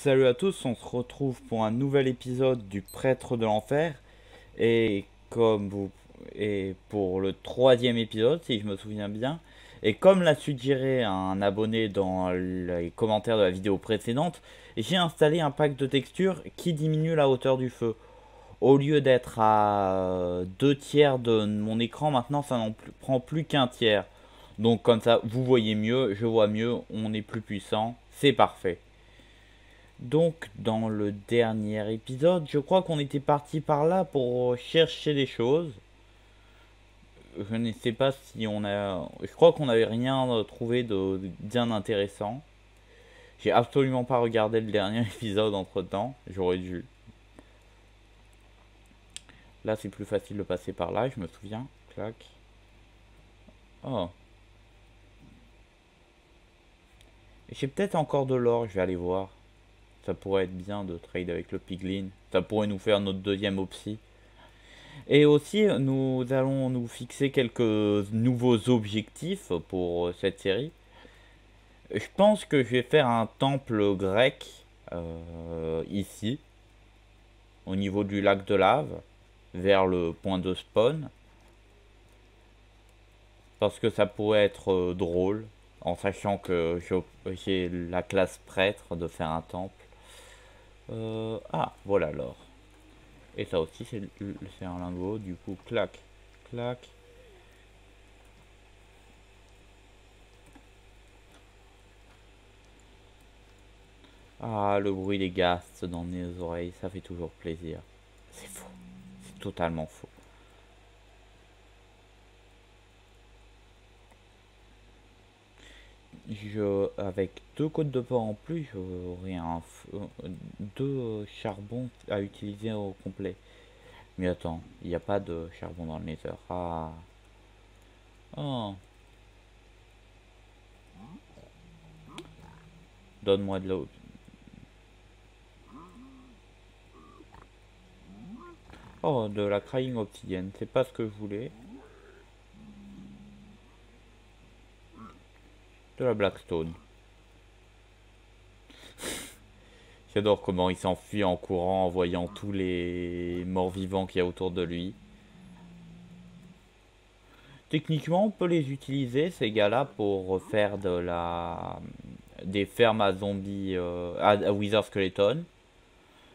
Salut à tous, on se retrouve pour un nouvel épisode du Prêtre de l'Enfer et comme vous et pour le troisième épisode si je me souviens bien et comme l'a suggéré un abonné dans les commentaires de la vidéo précédente, j'ai installé un pack de textures qui diminue la hauteur du feu. Au lieu d'être à 2 tiers de mon écran, maintenant ça n'en prend plus qu'un tiers. Donc comme ça vous voyez mieux, je vois mieux, on est plus puissant, c'est parfait. Donc, dans le dernier épisode, je crois qu'on était parti par là pour chercher des choses. Je ne sais pas si on a... Je crois qu'on n'avait rien trouvé de bien intéressant. J'ai absolument pas regardé le dernier épisode entre temps. J'aurais dû. Là, c'est plus facile de passer par là, je me souviens. Clac. Oh. J'ai peut-être encore de l'or, je vais aller voir. Ça pourrait être bien de trade avec le piglin. Ça pourrait nous faire notre deuxième opsi. Et aussi, nous allons nous fixer quelques nouveaux objectifs pour cette série. Je pense que je vais faire un temple grec ici, au niveau du lac de lave, vers le point de spawn. Parce que ça pourrait être drôle, en sachant que j'ai la classe prêtre de faire un temple. Ah, voilà l'or. Et ça aussi, c'est un lingot, du coup, clac, clac. Ah, le bruit des ghasts dans mes oreilles, ça fait toujours plaisir. C'est faux. C'est totalement faux. Avec deux côtes de porc en plus, j'aurai deux charbons à utiliser au complet. Mais attends, il n'y a pas de charbon dans le nether. Ah. Oh. Donne-moi de l'eau. Oh, de la crying obsidienne. C'est pas ce que je voulais. De la blackstone. J'adore comment il s'enfuit en courant en voyant tous les morts vivants qu'il y a autour de lui. Techniquement, on peut les utiliser, ces gars-là, pour faire des fermes à zombies, à Wither Skeleton.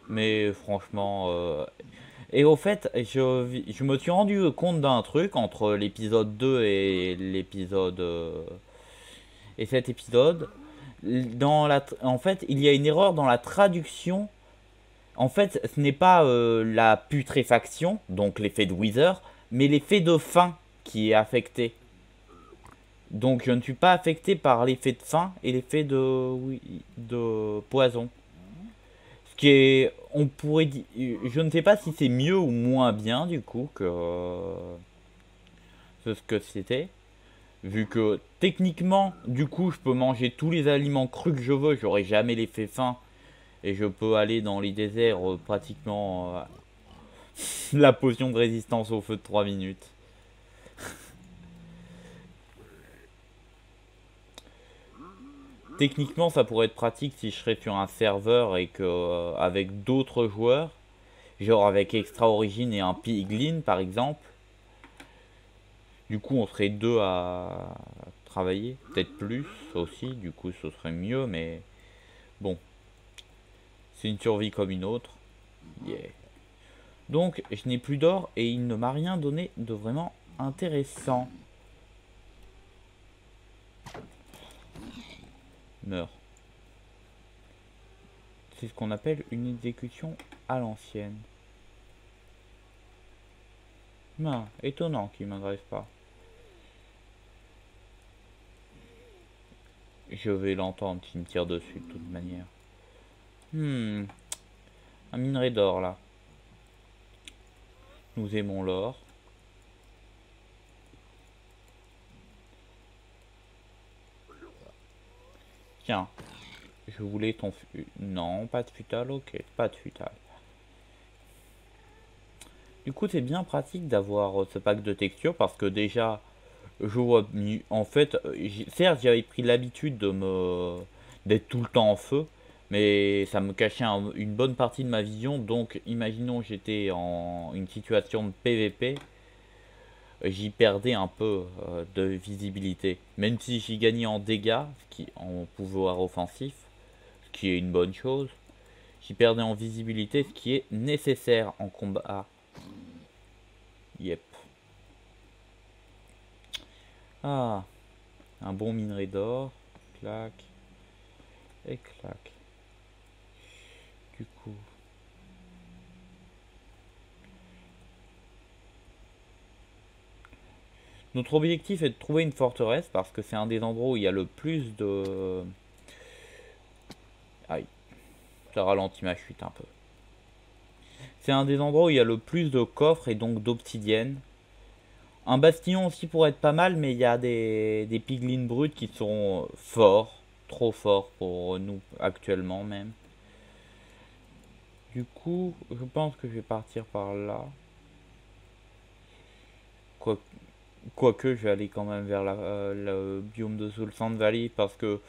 Mais franchement... Et au fait, je me suis rendu compte d'un truc entre l'épisode 2 et l'épisode... et cet épisode. En fait, il y a une erreur dans la traduction. En fait, ce n'est pas la putréfaction, donc l'effet de Wither, mais l'effet de faim qui est affecté. Donc je ne suis pas affecté par l'effet de faim et l'effet de poison. Ce qui est, on pourrait dire, je ne sais pas si c'est mieux ou moins bien du coup que ce que c'était. Vu que techniquement, du coup, je peux manger tous les aliments crus que je veux, j'aurai jamais l'effet faim. Et je peux aller dans les déserts pratiquement la potion de résistance au feu de 3 minutes. Techniquement, ça pourrait être pratique si je serais sur un serveur et que avec d'autres joueurs, genre avec Extra Origin et un Piglin par exemple. Du coup, on serait deux à travailler, peut-être plus aussi. Du coup, ce serait mieux, mais bon, c'est une survie comme une autre. Yeah. Donc, je n'ai plus d'or et il ne m'a rien donné de vraiment intéressant. Meurs. C'est ce qu'on appelle une exécution à l'ancienne. Non, étonnant qu'il m'agresse pas. Je vais l'entendre s'il me tire dessus de toute manière. Un minerai d'or là. Nous aimons l'or. Tiens, je voulais ton... Non, pas de futal, ok, pas de futal. Du coup, c'est bien pratique d'avoir ce pack de textures parce que déjà, je vois en fait, certes, j'avais pris l'habitude d'être tout le temps en feu, Mais ça me cachait une bonne partie de ma vision. Donc imaginons que j'étais en une situation de PVP, j'y perdais un peu de visibilité. Même si j'y gagnais en dégâts, en pouvoir offensif, ce qui est une bonne chose, j'y perdais en visibilité, ce qui est nécessaire en combat. Yep. Ah, un bon minerai d'or. Clac. Et clac. Du coup. Notre objectif est de trouver une forteresse parce que c'est un des endroits où il y a le plus de... Aïe, ça ralentit ma chute un peu. C'est un des endroits où il y a le plus de coffres et donc d'obsidienne. Un bastion aussi pourrait être pas mal, mais il y a des piglins bruts qui sont forts, trop forts pour nous actuellement même. Du coup, je pense que je vais partir par là. Quoique, je vais aller quand même vers le biome de Soul Sand Valley parce que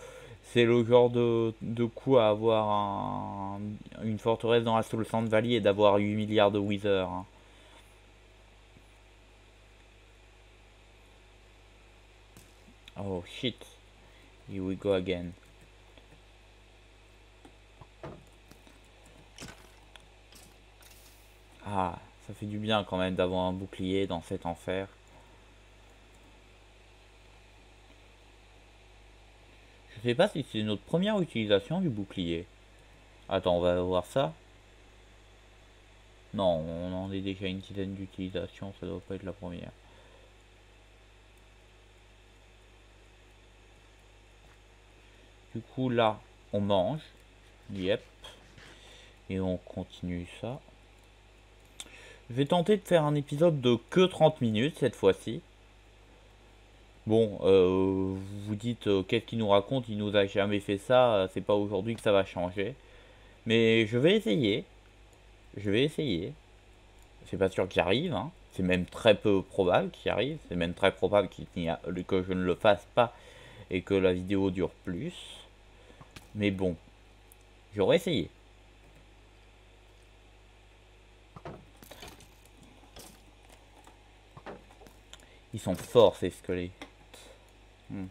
c'est le genre de coup à avoir une forteresse dans la Soul Sand Valley et d'avoir 8 milliards de Wither, hein. Oh shit, here we go again. Ah, ça fait du bien quand même d'avoir un bouclier dans cet enfer. Je sais pas si c'est notre première utilisation du bouclier. Attends, on va voir ça. Non, on en est déjà une dizaine d'utilisations, ça doit pas être la première. Du coup là, on mange. Yep. Et on continue ça. Je vais tenter de faire un épisode de que 30 minutes cette fois-ci. Bon, vous vous dites qu'est-ce qu'il nous raconte, il nous a jamais fait ça, c'est pas aujourd'hui que ça va changer. Mais je vais essayer. Je vais essayer. C'est pas sûr que j'arrive, hein. C'est même très peu probable qu'il arrive. C'est même très probable que je ne le fasse pas et que la vidéo dure plus. Mais bon, j'aurais essayé. Ils sont forts ces squelettes. Hmm.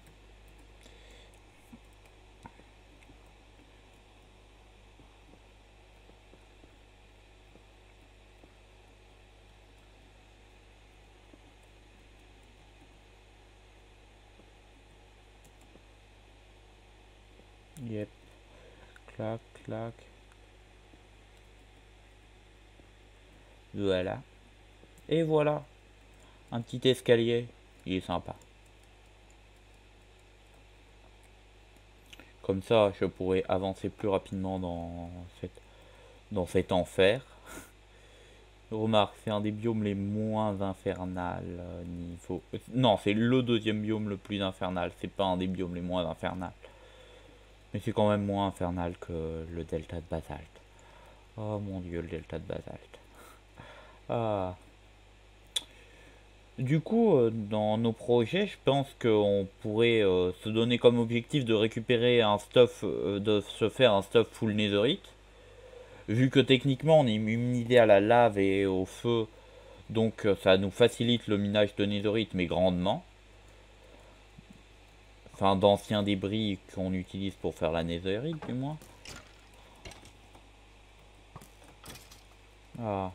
Yep. Clac, clac. Voilà. Et voilà. Un petit escalier. Il est sympa. Comme ça, je pourrais avancer plus rapidement dans cet enfer. Remarque, c'est un des biomes les moins infernales niveau... Non, c'est le deuxième biome le plus infernal. C'est pas un des biomes les moins infernales. Mais c'est quand même moins infernal que le delta de basalte. Oh mon dieu, le delta de basalte. Ah. Du coup, dans nos projets, je pense qu'on pourrait se donner comme objectif de récupérer un stuff, de se faire un stuff full netherite. Vu que techniquement on est immunisé à la lave et au feu, donc ça nous facilite le minage de netherite, mais grandement. Enfin, d'anciens débris qu'on utilise pour faire la netherite, du moins. Ah.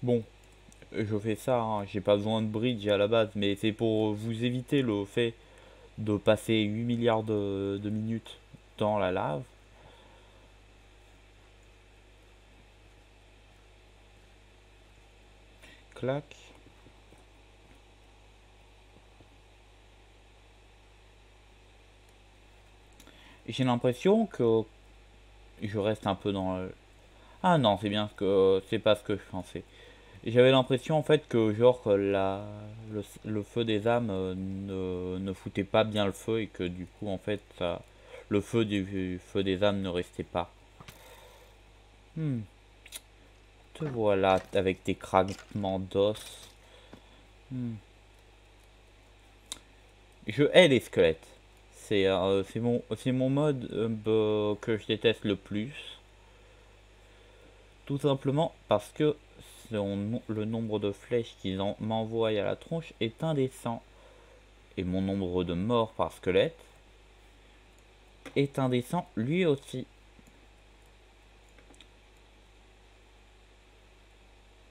Bon, je fais ça, hein. J'ai pas besoin de bridge à la base, mais c'est pour vous éviter le fait de passer 8 milliards de minutes dans la lave. Clac. J'ai l'impression que je reste un peu dans le... Ah non, c'est bien ce que c'est pas ce que je pensais. J'avais l'impression en fait que genre le feu des âmes ne foutait pas bien le feu et que du coup en fait le feu du feu des âmes ne restait pas. Hmm. Te voilà avec tes craquements d'os. Hmm. Je hais les squelettes. C'est mon mode que je déteste le plus. Tout simplement parce que le nombre de flèches qu'ils m'envoient à la tronche est indécent. Et mon nombre de morts par squelette est indécent lui aussi.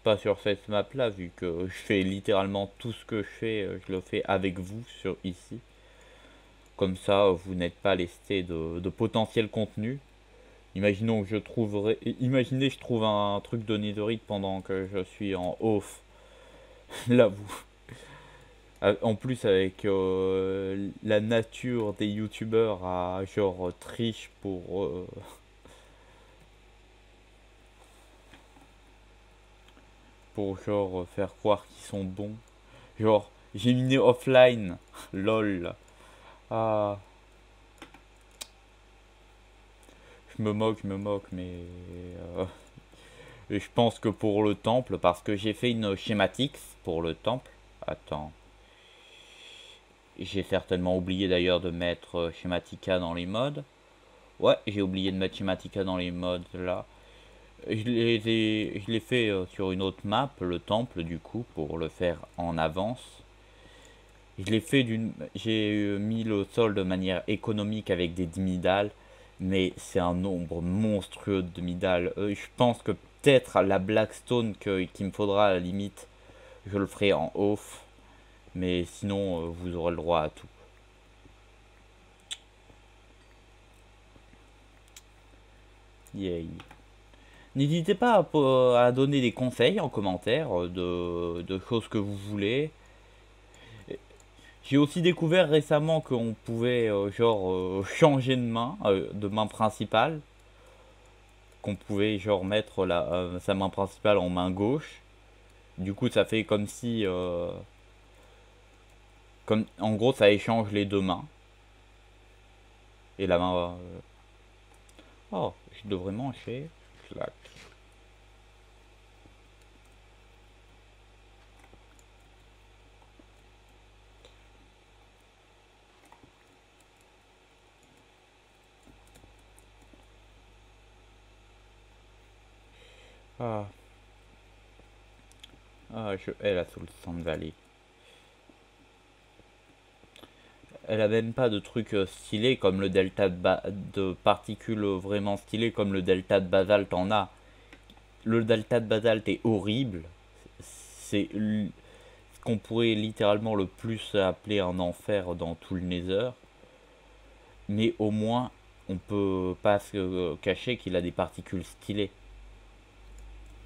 Pas sur cette map là, vu que je fais littéralement tout ce que je fais, je le fais avec vous sur ici. Comme ça, vous n'êtes pas lesté de potentiel contenu. Imaginons que imaginez je trouve un truc de netherite pendant que je suis en off. Là, vous. En plus, avec la nature des youtubeurs à genre triche pour genre faire croire qu'ils sont bons. Genre, j'ai miné offline. Lol. Ah, je me moque, mais je pense que pour le temple, parce que j'ai fait une schématique pour le temple. Attends. J'ai certainement oublié d'ailleurs de mettre Schematica dans les modes. Ouais, j'ai oublié de mettre Schematica dans les modes là. Je l'ai fait sur une autre map, le temple du coup, pour le faire en avance. J'ai mis le sol de manière économique avec des demi-dalles, mais c'est un nombre monstrueux de demi-dalles. Je pense que peut-être la Blackstone qu'il me faudra à la limite, je le ferai en off, mais sinon vous aurez le droit à tout. Yay. N'hésitez pas à donner des conseils en commentaire de choses que vous voulez. J'ai aussi découvert récemment qu'on pouvait changer de main principale. Qu'on pouvait genre mettre sa main principale en main gauche. Du coup ça fait comme si... en gros ça échange les deux mains. Et la main... oh, je devrais manger. Clac. Ah, je hais la Soul Sand Valley. Elle a même pas de trucs stylés comme le delta de particules vraiment stylées comme le delta de basalte en a. Le delta de basalte est horrible. C'est ce qu'on pourrait littéralement le plus appeler un enfer dans tout le Nether. Mais au moins, on peut pas se cacher qu'il a des particules stylées.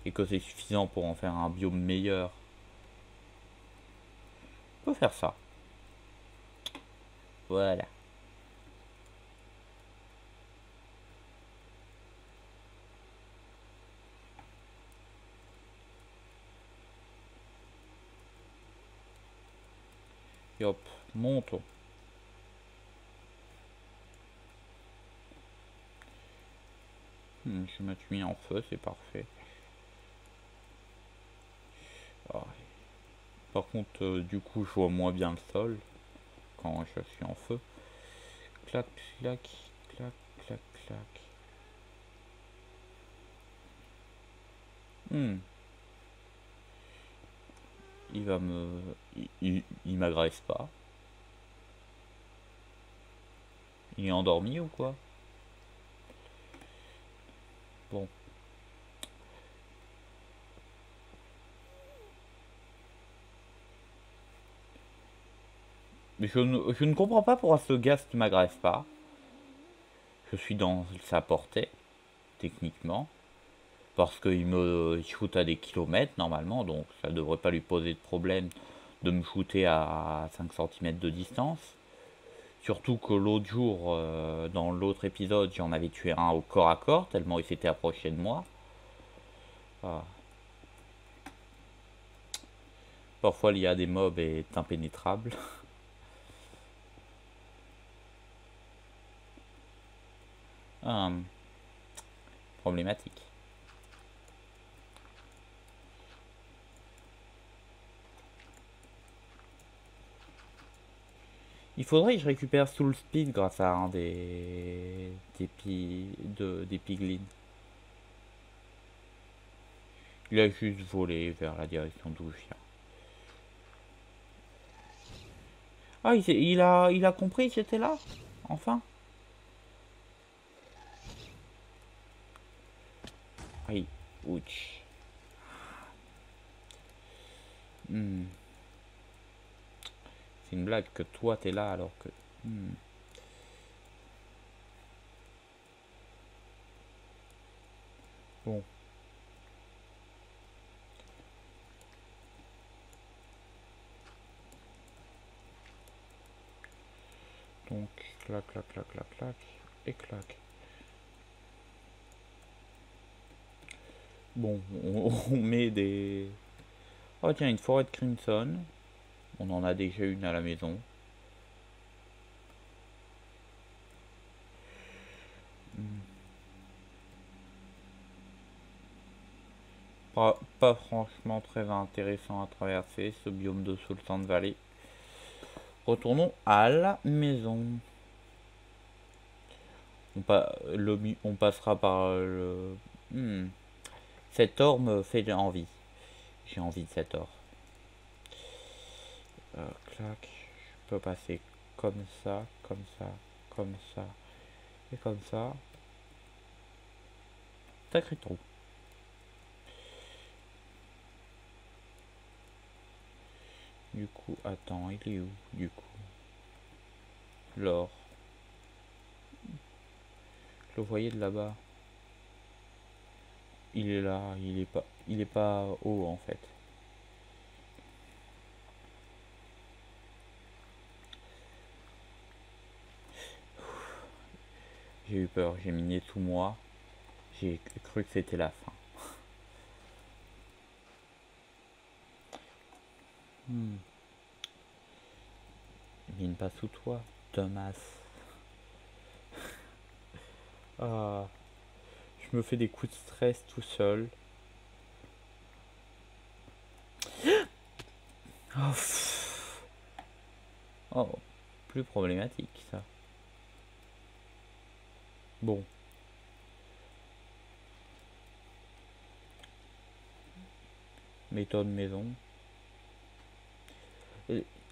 Et que c'est suffisant pour en faire un biome meilleur. On peut faire ça. Voilà. Et hop, montons. Je me suis mis en feu, c'est parfait. Ah, par contre, du coup, je vois moins bien le sol quand je suis en feu. Clac, clac, clac, clac, clac. Hmm. Il va me... il m'agresse pas. Il est endormi ou quoi? Bon. Mais je ne comprends pas pourquoi ce gast ne m'agresse pas. Je suis dans sa portée, techniquement. Parce qu'il me shoot à des kilomètres normalement, donc ça devrait pas lui poser de problème de me shooter à 5 cm de distance. Surtout que l'autre jour, dans l'autre épisode, j'en avais tué un au corps à corps, tellement il s'était approché de moi. Ah. Parfois l'IA des mobs est impénétrable. Problématique. Il faudrait que je récupère Soul Speed grâce à un des piglins. Il a juste volé vers la direction d'où je viens. Ah, il a compris que j'étais là. Enfin. Aïe. Ouch. Hmm. C'est une blague que toi t'es là alors que... Hmm. Bon. Donc, clac, clac, clac, clac, clac. Et clac. Bon, on met des... Oh tiens, une forêt de Crimson. On en a déjà une à la maison. Hmm. Pas franchement très intéressant à traverser ce biome de Sultan Valley. Retournons à la maison. On passera par le... Hmm. Cet or me fait envie. J'ai envie de cet or. Clac. Je peux passer comme ça, comme ça, comme ça et comme ça. Sacré trou. Du coup, attends, il est où du coup? L'or. Je le voyais de là-bas. Il est là, il est pas haut en fait. J'ai eu peur, j'ai miné tout moi. J'ai cru que c'était la fin. Hmm. Mine pas sous toi, Thomas. Ah, je me fais des coups de stress tout seul. Oh, oh, plus problématique ça. Bon, méthode maison.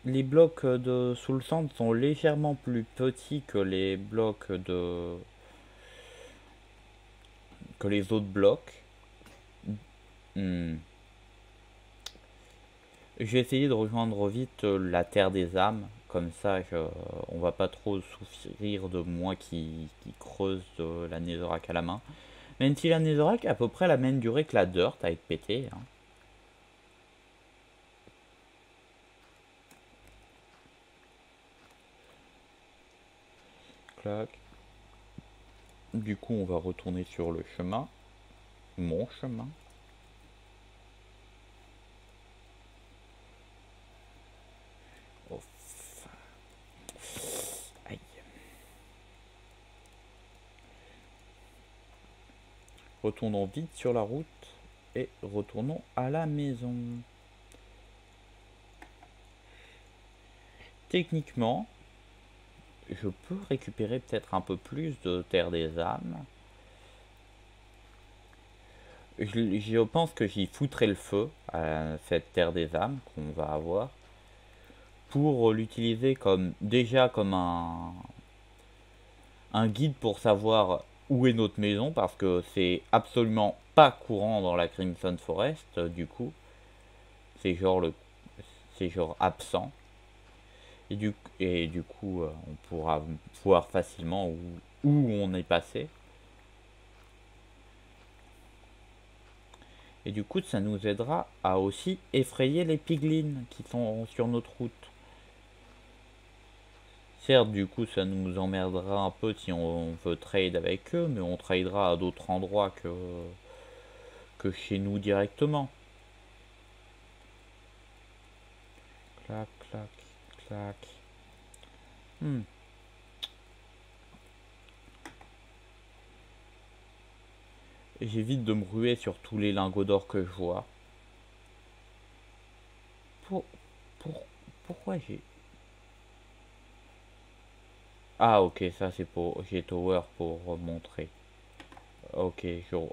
Les blocs de sous le centre sont légèrement plus petits que les blocs de que les autres blocs. Hmm. J'ai essayé de rejoindre vite la terre des âmes, comme ça on va pas trop souffrir de moi qui creuse la Netherrack à la main. Même si la Netherrack a à peu près la même durée que la Dirt à être pétée. Hein. Clac. Du coup, on va retourner sur le chemin. Mon chemin. Oh, aïe. Retournons vite sur la route et retournons à la maison. Techniquement, je peux récupérer peut-être un peu plus de terre des âmes. Je pense que j'y foutrai le feu à cette terre des âmes qu'on va avoir pour l'utiliser comme déjà comme un guide pour savoir où est notre maison parce que c'est absolument pas courant dans la Crimson Forest du coup c'est genre le c'est genre absent et du coup on pourra voir facilement où on est passé et du coup ça nous aidera à aussi effrayer les piglins qui sont sur notre route. Certes, du coup, ça nous emmerdera un peu si on veut trade avec eux, mais on tradera à d'autres endroits que chez nous directement. Clac, clac, clac. Hmm. J'évite de me ruer sur tous les lingots d'or que je vois. Pour, pour, pourquoi j'ai... Ah ok, ça c'est pour G Tower pour montrer. Ok,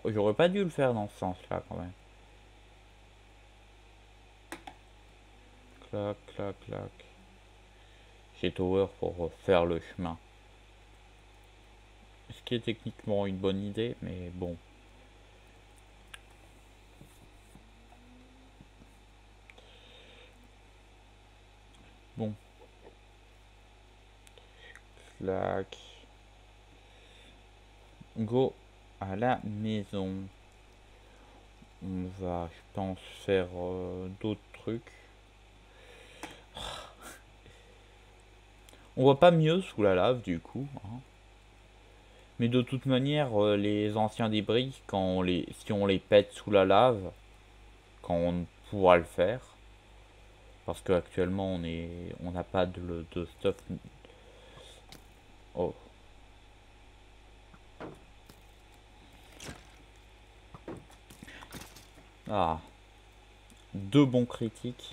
j'aurais pas dû le faire dans ce sens-là quand même. Clac, clac, clac. G Tower pour faire le chemin. Ce qui est techniquement une bonne idée, mais bon. Bon, clac. Go à la maison. On va, je pense, faire d'autres trucs. On voit pas mieux sous la lave du coup, hein. Mais de toute manière, les anciens débris, si on les pète sous la lave, quand on pourra le faire, parce qu'actuellement on n'a pas de stuff. Oh, ah, deux bons critiques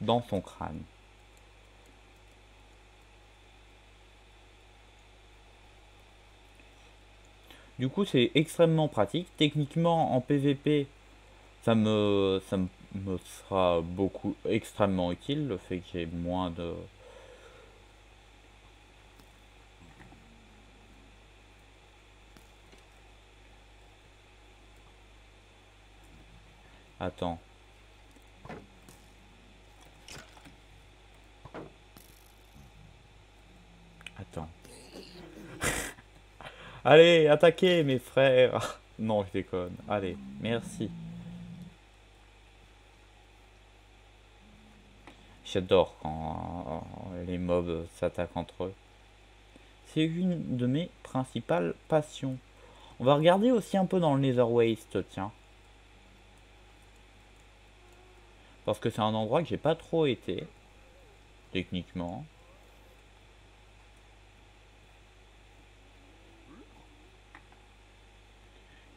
dans son crâne. Du coup, c'est extrêmement pratique. Techniquement, en PVP, ça me sera beaucoup extrêmement utile le fait que j'ai moins de. Attends, attends. Allez, attaquez mes frères. Non, je déconne. Allez, merci. J'adore quand les mobs s'attaquent entre eux. C'est une de mes principales passions. On va regarder aussi un peu dans le Nether Waste, tiens. Parce que c'est un endroit que j'ai pas trop été, techniquement.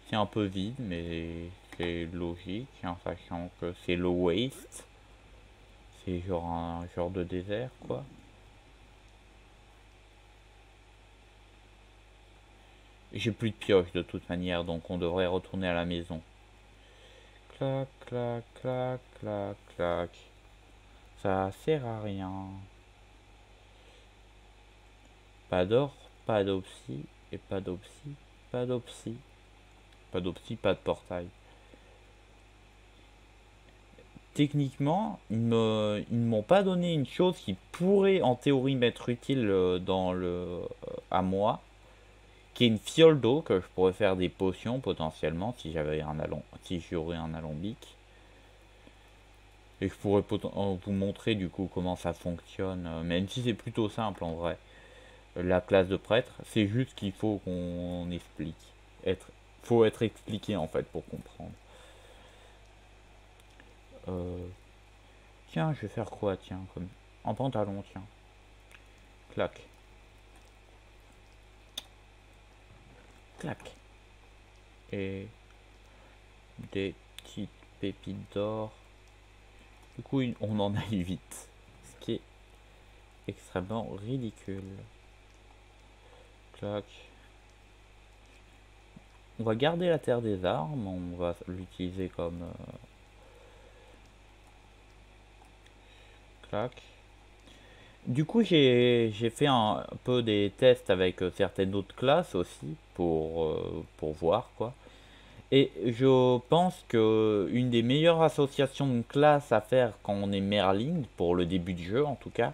C'est un peu vide, mais c'est logique, en sachant que c'est le waste. C'est genre un genre de désert, quoi. J'ai plus de pioche de toute manière, donc on devrait retourner à la maison. Clac, clac, clac, clac, clac. Ça sert à rien. Pas d'or, pas d'opsie, et pas d'opsie, pas d'opsie. Pas d'opsie, pas de portail. Techniquement, ils ne m'ont pas donné une chose qui pourrait en théorie m'être utile à moi, qui est une fiole d'eau que je pourrais faire des potions potentiellement si j'aurais un alambic. Et je pourrais vous montrer du coup comment ça fonctionne, même si c'est plutôt simple en vrai. La classe de prêtre, c'est juste qu'il faut qu'on explique. Être, faut être expliqué en fait pour comprendre. Euh, Tiens, je vais faire quoi, tiens, comme en pantalon, tiens. Clac, clac. Et des petites pépites d'or. Du coup, on en a eu vite. Ce qui est extrêmement ridicule. Clac. On va garder la terre des armes. On va l'utiliser comme... clac. Du coup, j'ai fait un peu des tests avec certaines autres classes aussi pour voir quoi. Et je pense que une des meilleures associations de classes à faire quand on est Merlin, pour le début de jeu en tout cas,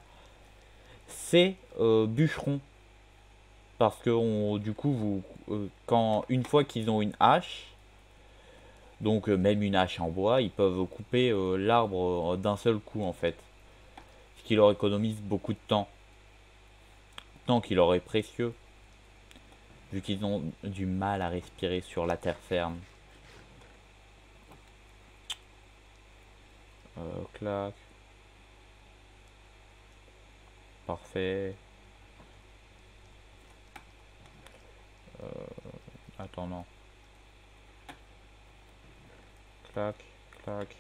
c'est bûcheron. Parce que du coup, une fois qu'ils ont une hache, donc même une hache en bois, ils peuvent couper l'arbre d'un seul coup en fait. Ce qui leur économise beaucoup de temps. Temps qui leur est précieux, vu qu'ils ont du mal à respirer sur la terre ferme. Clac, parfait. Attends, non. Clac, clac.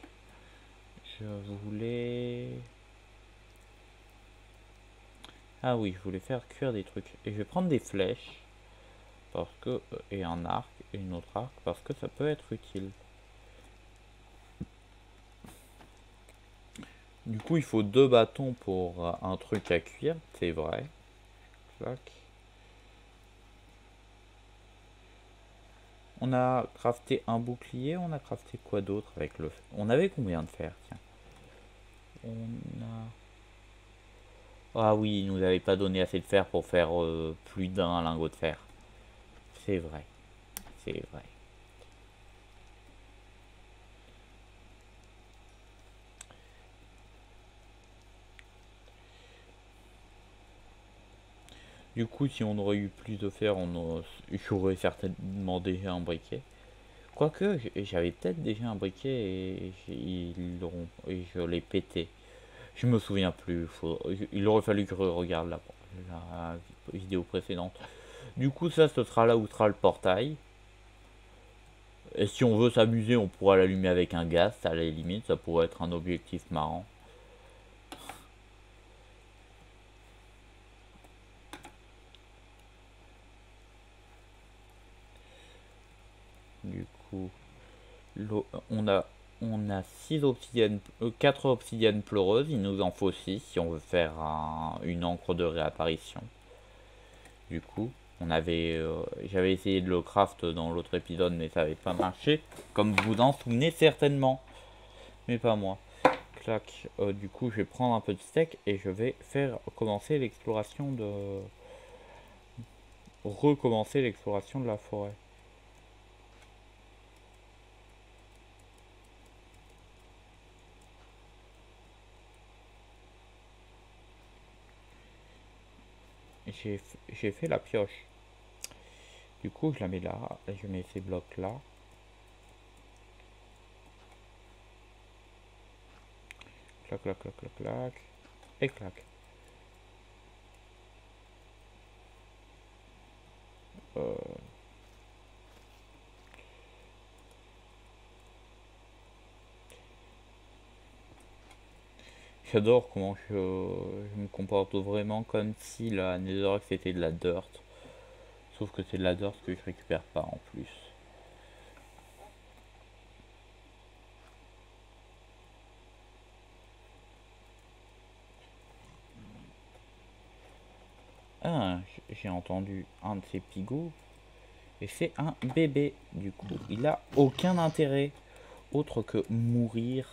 Je voulais... Ah oui, je voulais faire cuire des trucs. Et je vais prendre des flèches. Parce que... Et un arc. Et une autre arc. Parce que ça peut être utile. Du coup, il faut 2 bâtons pour un truc à cuire. C'est vrai. Clac. On a crafté un bouclier. On a crafté quoi d'autre avec le... On avait combien de fer? Tiens. On a... Ah oui, il nous avait pas donné assez de fer pour faire plus d'un lingot de fer. C'est vrai. C'est vrai. Du coup, si on aurait eu plus de fer, j'aurais certainement déjà un briquet. Quoique, j'avais peut-être déjà un briquet et je l'ai pété. Je me souviens plus. Il aurait fallu que je regarde la vidéo précédente. Du coup, ça, ce sera là où sera le portail. Et si on veut s'amuser, on pourra l'allumer avec un gaz. À la limite, ça pourrait être un objectif marrant. Du coup, on a 6 obsidiennes, 4 obsidiennes pleureuses. Il nous en faut 6 si on veut faire une encre de réapparition. Du coup, j'avais essayé de le craft dans l'autre épisode, mais ça n'avait pas marché. Comme vous en souvenez certainement. Mais pas moi. Clac. Du coup, je vais prendre un peu de steak et je vais commencer l'exploration recommencer l'exploration de la forêt. J'ai fait la pioche. Du coup, je la mets là. Et je mets ces blocs là. Clac, clac, clac, clac, clac. Et clac. Euh, J'adore comment je me comporte vraiment comme si la Netherrack c'était de la dirt. Sauf que c'est de la dirt que je récupère pas en plus. Ah, j'ai entendu un de ces pigots. Et c'est un bébé. Du coup, il a aucun intérêt autre que mourir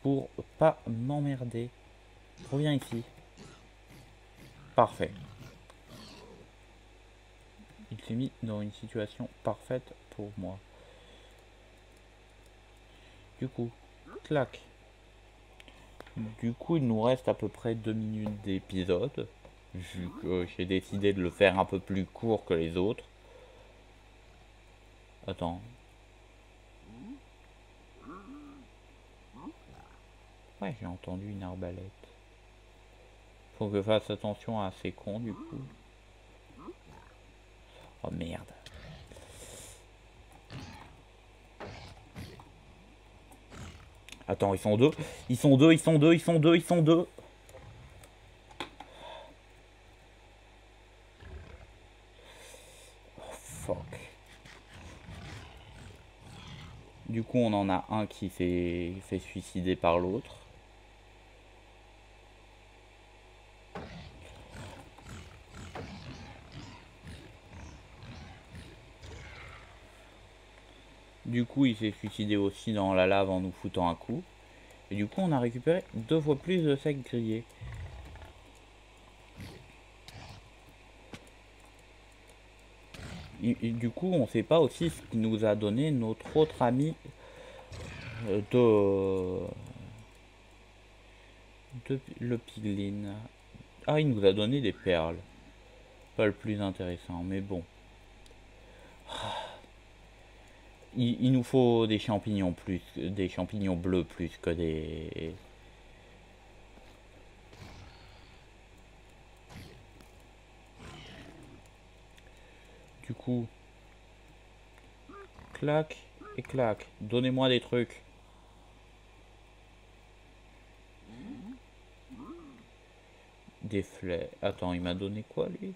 pour pas m'emmerder. Reviens ici. Parfait. Il s'est mis dans une situation parfaite pour moi. Du coup, clac. Du coup, il nous reste à peu près 2 minutes d'épisode. Vu que j'ai décidé de le faire un peu plus court que les autres. Attends. Ouais, j'ai entendu une arbalète. Faut que je fasse attention à ces cons du coup. Oh merde. Attends, ils sont deux. Ils sont deux, ils sont deux, ils sont deux, ils sont deux. Oh fuck. Du coup, on en a un qui s'est fait suicider par l'autre. Du coup, il s'est suicidé aussi dans la lave en nous foutant un coup. Et du coup, on a récupéré 2 fois plus de sacs grillés. Et du coup, on sait pas aussi ce qui nous a donné notre autre ami de le piglin. Ah, il nous a donné des perles. Pas le plus intéressant, mais bon. Il nous faut des champignons plus, des champignons bleus plus que des... Du coup, clac et clac. Donnez-moi des trucs. Des flèches. Attends, il m'a donné quoi lui?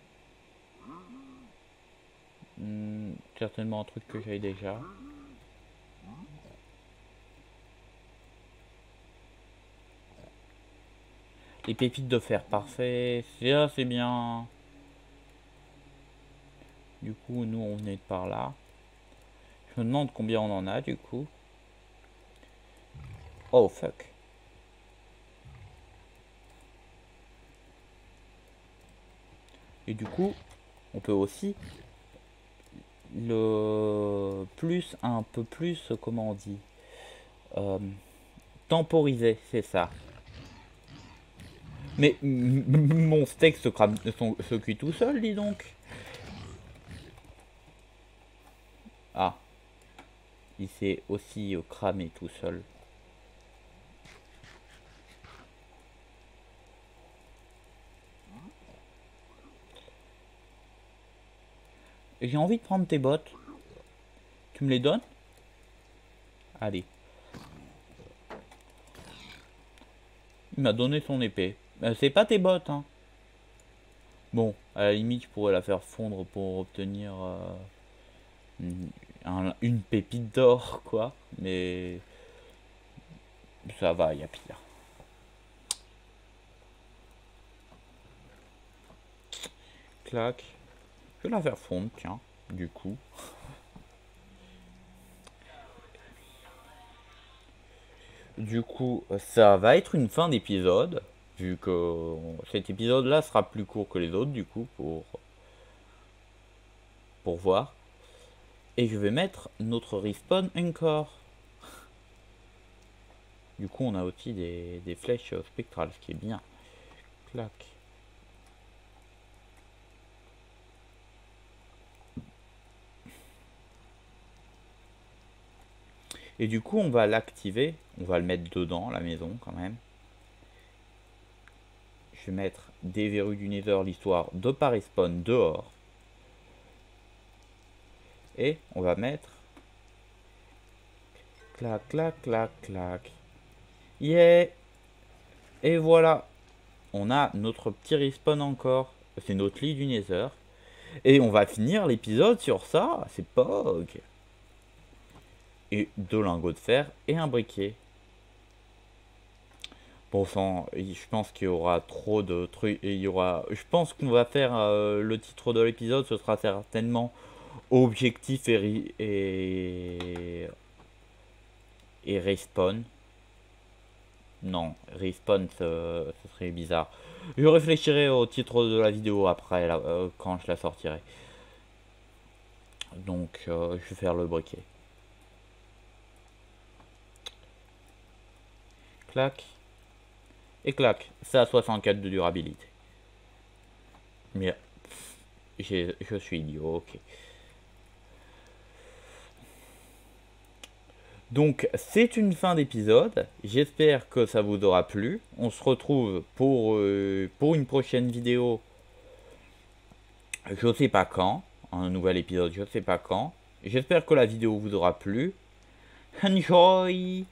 Certainement un truc que j'avais déjà. Les pépites de fer, parfait. C'est bien. Du coup, nous, on est par là. Je me demande combien on en a, du coup. Oh, fuck. Et du coup, on peut aussi le plus, un peu plus, comment on dit, temporiser, c'est ça. Mais mon steak se cuit tout seul, dis donc. Ah, il s'est aussi cramé tout seul. J'ai envie de prendre tes bottes. Tu me les donnes? Allez. Il m'a donné son épée. C'est pas tes bottes, hein. Bon, à la limite, je pourrais la faire fondre pour obtenir une pépite d'or, quoi. Mais ça va, il y a pire. Clac. Je vais la faire fondre, tiens, du coup. Du coup, ça va être une fin d'épisode, vu que cet épisode-là sera plus court que les autres, du coup, pour voir. Et je vais mettre notre respawn encore. Du coup, on a aussi des flèches spectrales, ce qui est bien. Clac. Et du coup, on va l'activer. On va le mettre dedans, la maison, quand même. Je vais mettre des verrues du Nether, l'histoire de pas respawn dehors. Et on va mettre... Clac, clac, clac, clac. Yeah. Et voilà. On a notre petit respawn encore. C'est notre lit du Nether. Et on va finir l'épisode sur ça. C'est POG. Et 2 lingots de fer et un briquet. Bon sang, je pense qu'il y aura trop de trucs. Et il y aura. Je pense qu'on va faire le titre de l'épisode. Ce sera certainement objectif et respawn. Non, respawn, ce serait bizarre. Je réfléchirai au titre de la vidéo après, là, quand je la sortirai. Donc, je vais faire le briquet. Clac. Et clac. Ça a 64 de durabilité. Mais, je suis idiot, ok. Donc, c'est une fin d'épisode. J'espère que ça vous aura plu. On se retrouve pour une prochaine vidéo. Je sais pas quand. Un nouvel épisode, je sais pas quand. J'espère que la vidéo vous aura plu. Enjoy!